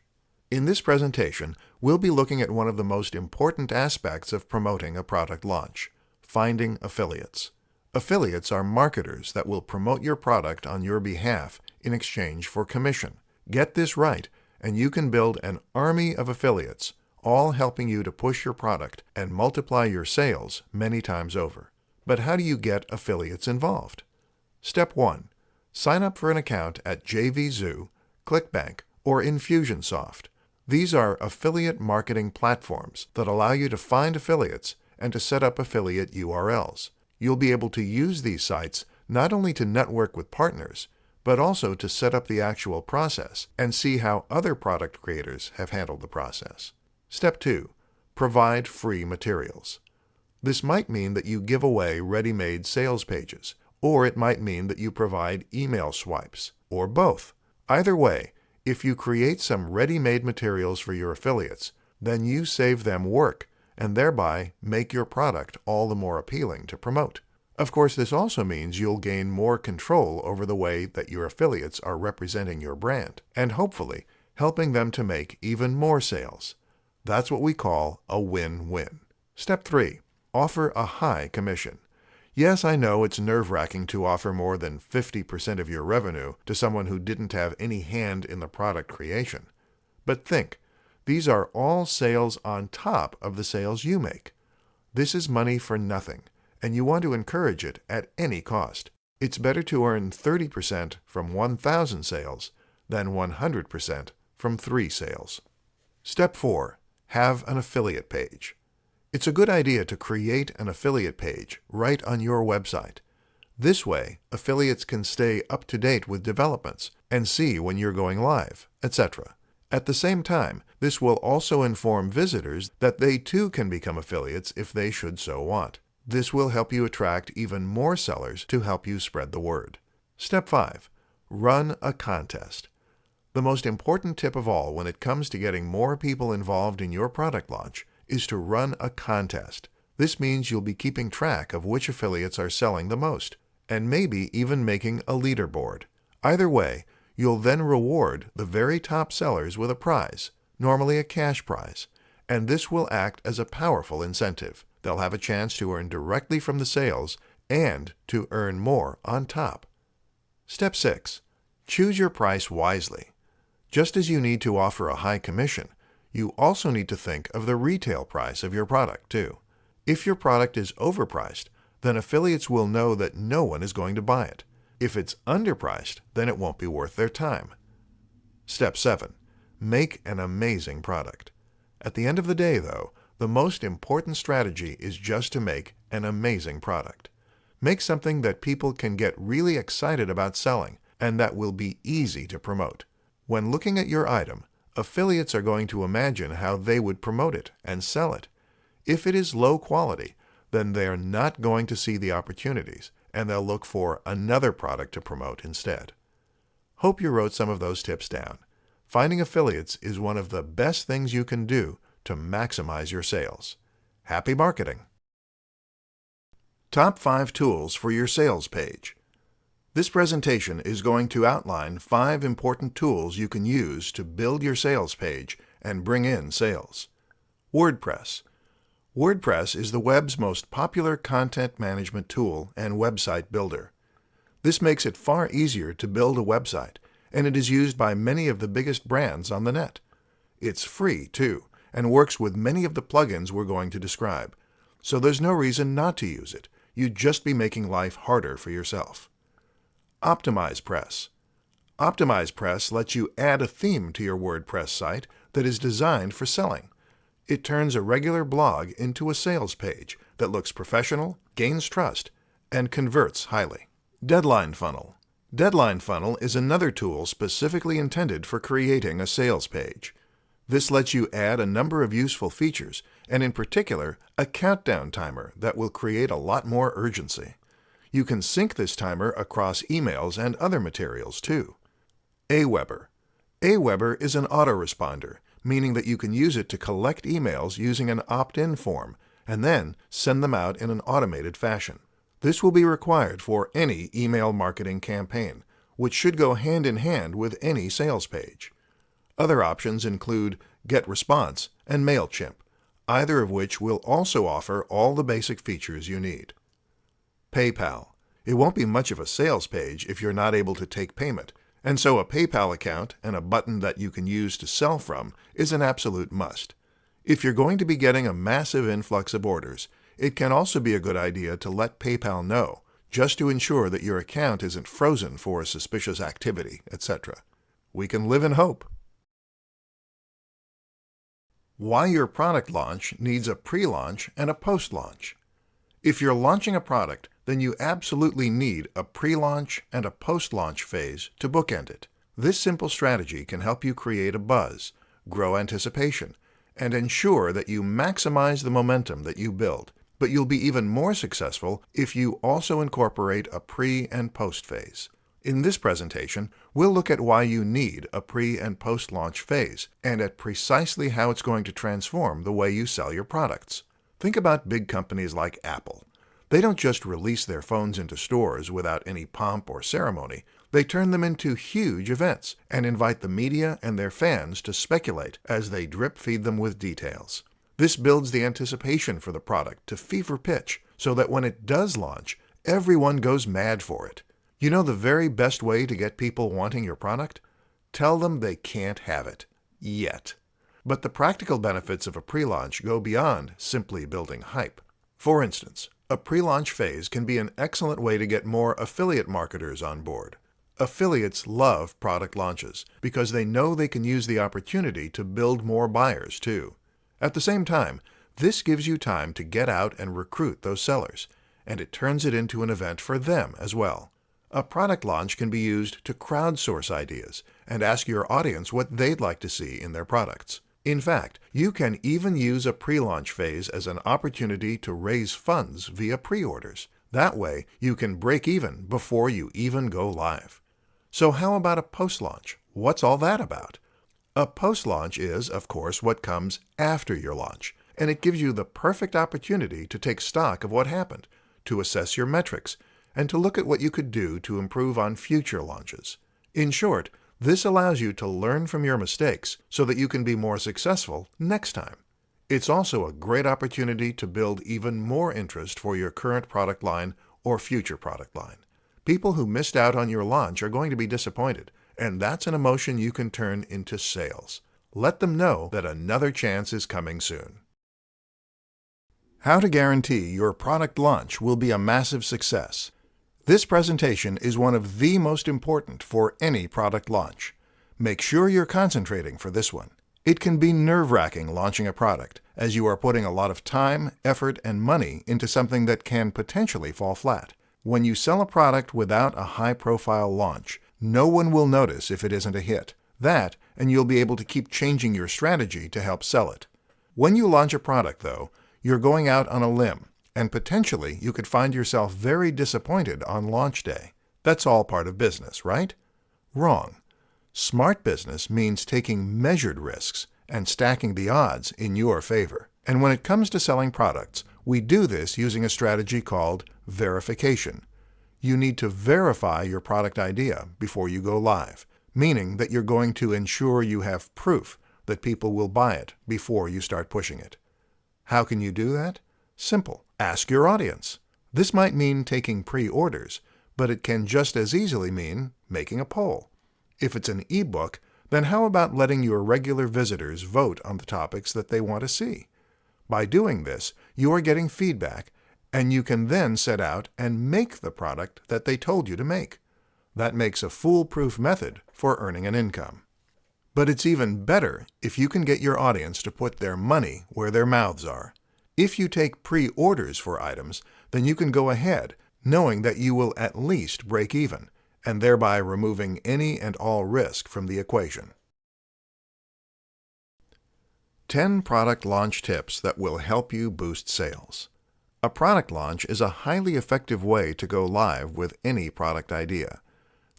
Speaker 2: In this presentation, we'll be looking at one of the most important aspects of promoting a product launch: finding affiliates. Affiliates are marketers that will promote your product on your behalf in exchange for commission. Get this right, and you can build an army of affiliates, all helping you to push your product and multiply your sales many times over. But how do you get affiliates involved? Step 1. Sign up for an account at JVZoo, ClickBank, or Infusionsoft. These are affiliate marketing platforms that allow you to find affiliates and to set up affiliate URLs. You'll be able to use these sites not only to network with partners, but also to set up the actual process and see how other product creators have handled the process. Step 2. Provide free materials. This might mean that you give away ready-made sales pages, or it might mean that you provide email swipes, or both. Either way, if you create some ready-made materials for your affiliates, then you save them work and thereby make your product all the more appealing to promote. Of course, this also means you'll gain more control over the way that your affiliates are representing your brand, and hopefully helping them to make even more sales. That's what we call a win-win. Step 3. Offer a high commission. Yes, I know it's nerve-wracking to offer more than 50% of your revenue to someone who didn't have any hand in the product creation. But think, these are all sales on top of the sales you make. This is money for nothing, and you want to encourage it at any cost. It's better to earn 30% from 1,000 sales than 100% from 3 sales. Step 4. Have an affiliate page. It's a good idea to create an affiliate page right on your website. This way, affiliates can stay up to date with developments and see when you're going live, etc. At the same time, this will also inform visitors that they too can become affiliates if they should so want. This will help you attract even more sellers to help you spread the word. Step 5. Run a contest. The most important tip of all when it comes to getting more people involved in your product launch is to run a contest. This means you'll be keeping track of which affiliates are selling the most, and maybe even making a leaderboard. Either way, you'll then reward the very top sellers with a prize, normally a cash prize, and this will act as a powerful incentive. They'll have a chance to earn directly from the sales and to earn more on top. Step 6. Choose your price wisely. Just as you need to offer a high commission, you also need to think of the retail price of your product too. If your product is overpriced, then affiliates will know that no one is going to buy it. If it's underpriced, then it won't be worth their time. Step 7. Make an amazing product. At the end of the day, though, the most important strategy is just to make an amazing product. Make something that people can get really excited about selling and that will be easy to promote. When looking at your item, affiliates are going to imagine how they would promote it and sell it. If it is low quality, then they are not going to see the opportunities, and they'll look for another product to promote instead. Hope you wrote some of those tips down. Finding affiliates is one of the best things you can do to maximize your sales. Happy marketing! Top 5 tools for your sales page. This presentation is going to outline 5 important tools you can use to build your sales page and bring in sales. WordPress. WordPress is the web's most popular content management tool and website builder. This makes it far easier to build a website, and it is used by many of the biggest brands on the net. It's free, too, and works with many of the plugins we're going to describe, so there's no reason not to use it. You'd just be making life harder for yourself. OptimizePress. OptimizePress lets you add a theme to your WordPress site that is designed for selling. It turns a regular blog into a sales page that looks professional, gains trust, and converts highly. Deadline Funnel. Deadline Funnel is another tool specifically intended for creating a sales page. This lets you add a number of useful features, and in particular, a countdown timer that will create a lot more urgency. You can sync this timer across emails and other materials too. Aweber. Aweber is an autoresponder, meaning that you can use it to collect emails using an opt-in form and then send them out in an automated fashion. This will be required for any email marketing campaign, which should go hand in hand with any sales page. Other options include GetResponse and MailChimp, either of which will also offer all the basic features you need. PayPal. It won't be much of a sales page if you're not able to take payment, and so a PayPal account and a button that you can use to sell from is an absolute must. If you're going to be getting a massive influx of orders, it can also be a good idea to let PayPal know, just to ensure that your account isn't frozen for suspicious activity, etc. We can live in hope. Why your product launch needs a pre-launch and a post-launch. If you're launching a product, then you absolutely need a pre-launch and a post-launch phase to bookend it. This simple strategy can help you create a buzz, grow anticipation, and ensure that you maximize the momentum that you build. But you'll be even more successful if you also incorporate a pre- and post phase. In this presentation, we'll look at why you need a pre- and post-launch phase, and at precisely how it's going to transform the way you sell your products. Think about big companies like Apple. They don't just release their phones into stores without any pomp or ceremony. They turn them into huge events and invite the media and their fans to speculate as they drip-feed them with details. This builds the anticipation for the product to fever pitch so that when it does launch, everyone goes mad for it. You know the very best way to get people wanting your product? Tell them they can't have it. Yet. But the practical benefits of a pre-launch go beyond simply building hype. For instance, a pre-launch phase can be an excellent way to get more affiliate marketers on board. Affiliates love product launches because they know they can use the opportunity to build more buyers too. At the same time, this gives you time to get out and recruit those sellers, and it turns it into an event for them as well. A product launch can be used to crowdsource ideas and ask your audience what they'd like to see in their products. In fact, you can even use a pre-launch phase as an opportunity to raise funds via pre-orders. That way, you can break even before you even go live. So how about a post-launch? What's all that about? A post-launch is, of course, what comes after your launch, and it gives you the perfect opportunity to take stock of what happened, to assess your metrics, and to look at what you could do to improve on future launches. In short, this allows you to learn from your mistakes so that you can be more successful next time. It's also a great opportunity to build even more interest for your current product line or future product line. People who missed out on your launch are going to be disappointed, and that's an emotion you can turn into sales. Let them know that another chance is coming soon. How to guarantee your product launch will be a massive success. This presentation is one of the most important for any product launch. Make sure you're concentrating for this one. It can be nerve-wracking launching a product, as you are putting a lot of time, effort, and money into something that can potentially fall flat. When you sell a product without a high-profile launch, no one will notice if it isn't a hit. That, and you'll be able to keep changing your strategy to help sell it. When you launch a product, though, you're going out on a limb, and potentially you could find yourself very disappointed on launch day. That's all part of business, right? Wrong. Smart business means taking measured risks and stacking the odds in your favor. And when it comes to selling products, we do this using a strategy called verification. You need to verify your product idea before you go live, meaning that you're going to ensure you have proof that people will buy it before you start pushing it. How can you do that? Simple. Ask your audience. This might mean taking pre-orders, but it can just as easily mean making a poll. If it's an ebook, then how about letting your regular visitors vote on the topics that they want to see? By doing this, you are getting feedback, and you can then set out and make the product that they told you to make. That makes a foolproof method for earning an income. But it's even better if you can get your audience to put their money where their mouths are. If you take pre-orders for items, then you can go ahead, knowing that you will at least break even, and thereby removing any and all risk from the equation. 10 product launch tips that will help you boost sales. A product launch is a highly effective way to go live with any product idea.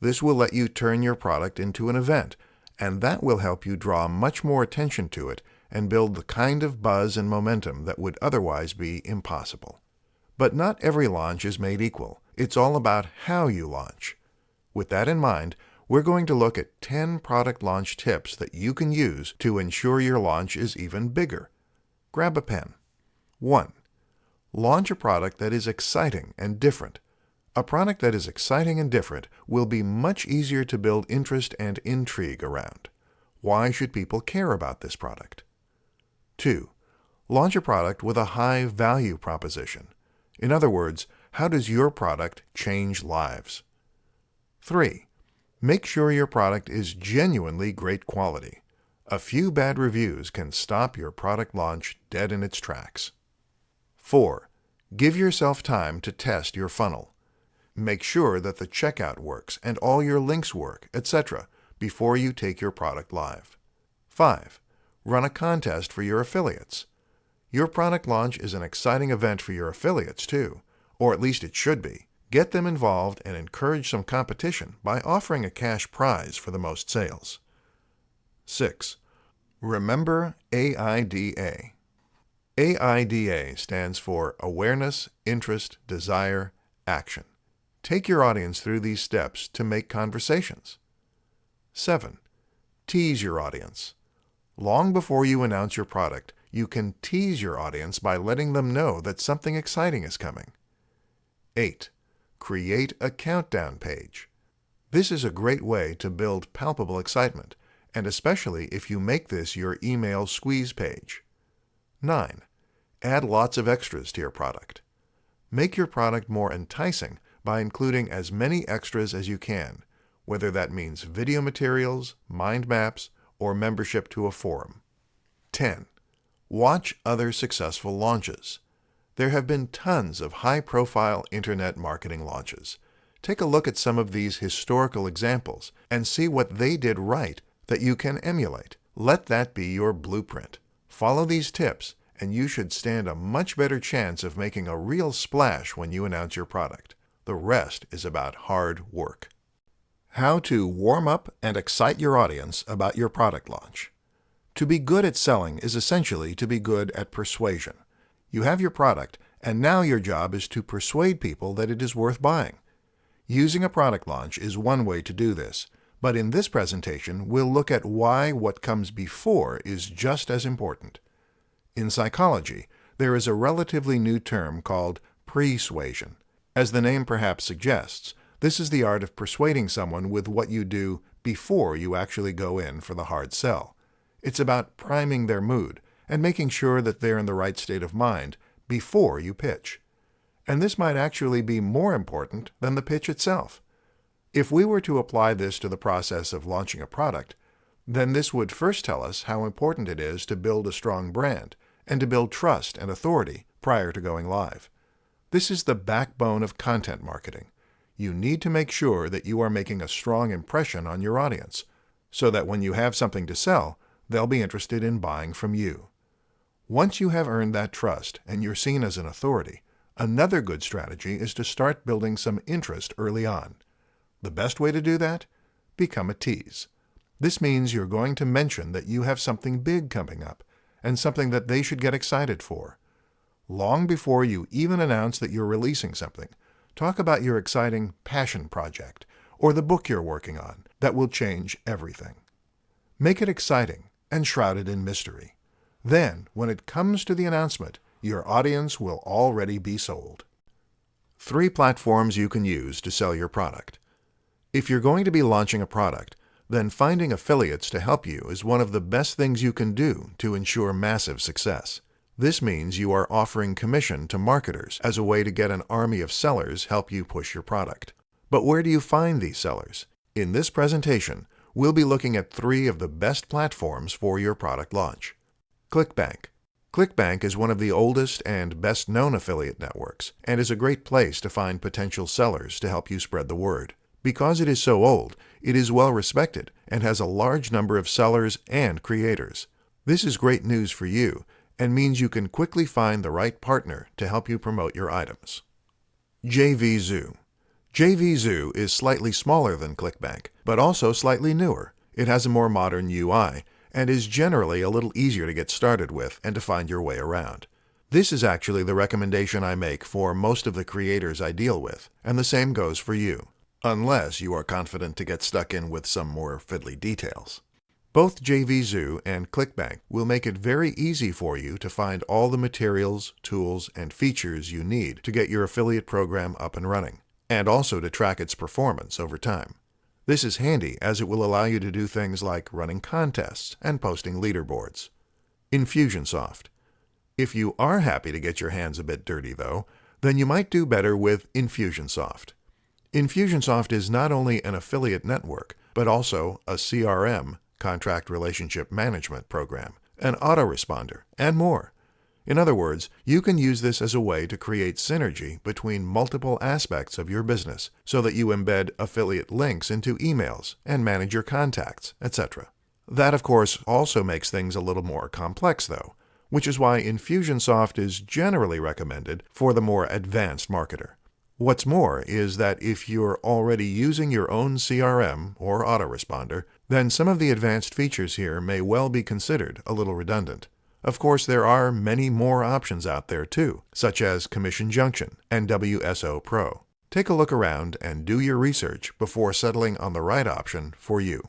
Speaker 2: This will let you turn your product into an event, and that will help you draw much more attention to it and build the kind of buzz and momentum that would otherwise be impossible. But not every launch is made equal. It's all about how you launch. With that in mind, we're going to look at 10 product launch tips that you can use to ensure your launch is even bigger. Grab a pen. 1. Launch a product that is exciting and different. A product that is exciting and different will be much easier to build interest and intrigue around. Why should people care about this product? 2. Launch a product with a high value proposition. In other words, how does your product change lives? 3. Make sure your product is genuinely great quality. A few bad reviews can stop your product launch dead in its tracks. 4. Give yourself time to test your funnel. Make sure that the checkout works and all your links work, etc., before you take your product live. 5. Run a contest for your affiliates. Your product launch is an exciting event for your affiliates too, or at least it should be. Get them involved and encourage some competition by offering a cash prize for the most sales. 6. Remember AIDA. AIDA stands for Awareness, Interest, Desire, Action. Take your audience through these steps to make conversations. 7. Tease your audience. Long before you announce your product, you can tease your audience by letting them know that something exciting is coming. 8. Create a countdown page. This is a great way to build palpable excitement, and especially if you make this your email squeeze page. 9. Add lots of extras to your product. Make your product more enticing by including as many extras as you can, whether that means video materials, mind maps, or membership to a forum. 10. Watch other successful launches. There have been tons of high-profile internet marketing launches. Take a look at some of these historical examples and see what they did right that you can emulate. Let that be your blueprint. Follow these tips, and you should stand a much better chance of making a real splash when you announce your product. The rest is about hard work. How to warm up and excite your audience about your product launch. To be good at selling is essentially to be good at persuasion. You have your product, and now your job is to persuade people that it is worth buying. Using a product launch is one way to do this, but in this presentation, we'll look at why what comes before is just as important. In psychology, there is a relatively new term called persuasion. As the name perhaps suggests, this is the art of persuading someone with what you do before you actually go in for the hard sell. It's about priming their mood and making sure that they're in the right state of mind before you pitch. And this might actually be more important than the pitch itself. If we were to apply this to the process of launching a product, then this would first tell us how important it is to build a strong brand and to build trust and authority prior to going live. This is the backbone of content marketing. You need to make sure that you are making a strong impression on your audience. so that when you have something to sell, they'll be interested in buying from you. Once you have earned that trust and you're seen as an authority, another good strategy is to start building some interest early on. The best way to do that? Become a tease. This means you're going to mention that you have something big coming up and something that they should get excited for. Long before you even announce that you're releasing something, talk about your exciting passion project or the book you're working on that will change everything. Make it exciting and shrouded in mystery. Then, when it comes to the announcement, your audience will already be sold. 3 platforms you can use to sell your product. If you're going to be launching a product, then finding affiliates to help you is one of the best things you can do to ensure massive success. This means you are offering commission to marketers as a way to get an army of sellers help you push your product. But where do you find these sellers? In this presentation, we'll be looking at 3 of the best platforms for your product launch. ClickBank. ClickBank is one of the oldest and best-known affiliate networks and is a great place to find potential sellers to help you spread the word. Because it is so old, it is well respected and has a large number of sellers and creators. This is great news for you and means you can quickly find the right partner to help you promote your items. JVZoo. JVZoo is slightly smaller than ClickBank, but also slightly newer. It has a more modern UI and is generally a little easier to get started with and to find your way around. This is actually the recommendation I make for most of the creators I deal with, and the same goes for you, unless you are confident to get stuck in with some more fiddly details. Both JVZoo and ClickBank will make it very easy for you to find all the materials, tools, and features you need to get your affiliate program up and running, and also to track its performance over time. This is handy as it will allow you to do things like running contests and posting leaderboards. Infusionsoft. If you are happy to get your hands a bit dirty, though, then you might do better with Infusionsoft. Infusionsoft is not only an affiliate network, but also a CRM, contract relationship management program, an autoresponder, and more. In other words, you can use this as a way to create synergy between multiple aspects of your business so that you embed affiliate links into emails and manage your contacts, etc. That, of course, also makes things a little more complex, though, which is why Infusionsoft is generally recommended for the more advanced marketer. What's more is that if you're already using your own CRM or autoresponder, then some of the advanced features here may well be considered a little redundant. Of course, there are many more options out there too, such as Commission Junction and WSO Pro. Take a look around and do your research before settling on the right option for you.